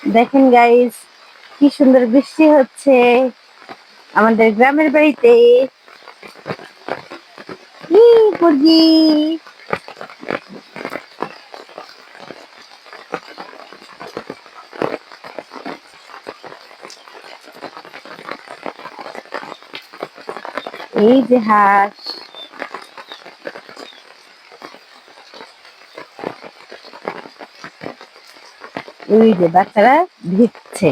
দেখেন গাইস, কি সুন্দর বৃষ্টি হচ্ছে আমাদের গ্রামের বাড়িতে। মুরগি এই যে হাঁস, ওই যে বাচ্চারা ভিজছে।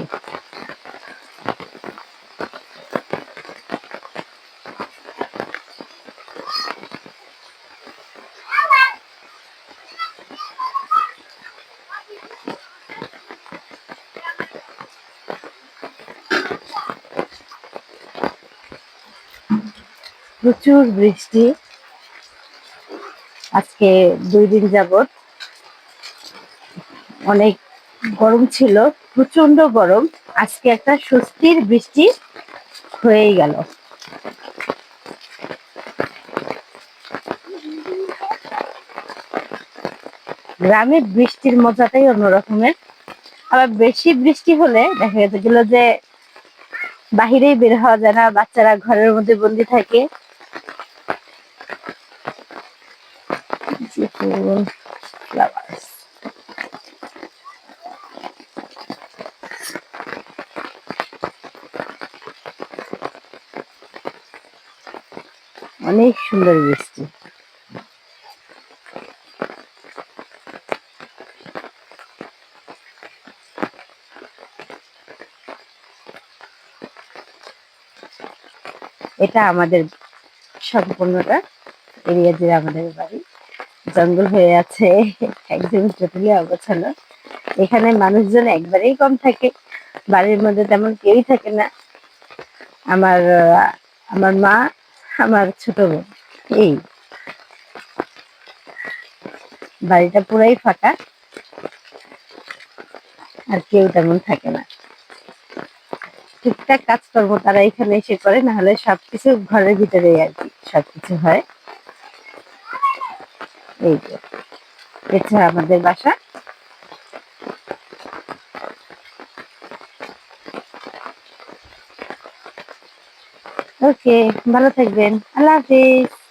প্রচুর বৃষ্টি আজকে 2 দিন যাবত। অনেক গরম ছিল, প্রচন্ড গরম। আজকে একটা স্বস্তির বৃষ্টি হয়েই গেল। গ্রামের বৃষ্টির মজাটাই অন্যরকমের। আবার বেশি বৃষ্টি হলে দেখা গেল যে বাহিরেই বের হওয়া যায় না, বাচ্চারা ঘরের মধ্যে বন্দি থাকে। অনেক সুন্দর বৃষ্টি। এটা আমাদের সম্পূর্ণটা এরিয়া জুড়ে আমাদের বাড়ি, জঙ্গল হয়ে আছে, একদম টোটালি অগোছালো। এখানে মানুষজন একবারেই কম থাকে, বাড়ির মধ্যে তেমন কেউই থাকে না। আমার আমার মা, আমার ছোট বোন, এই বাড়িটা পুরাই ফাঁকা, আর কেউ তেমন থাকে না। টুকটাক কাজকর্ম তারা এখানে এসে করে, না হলে সবকিছু ঘরের ভিতরেই আর কি সবকিছু হয়। এই যে এটা আমাদের বাসা। ওকে, ভালো থাকবেন, আল্লাহ হাফিজ।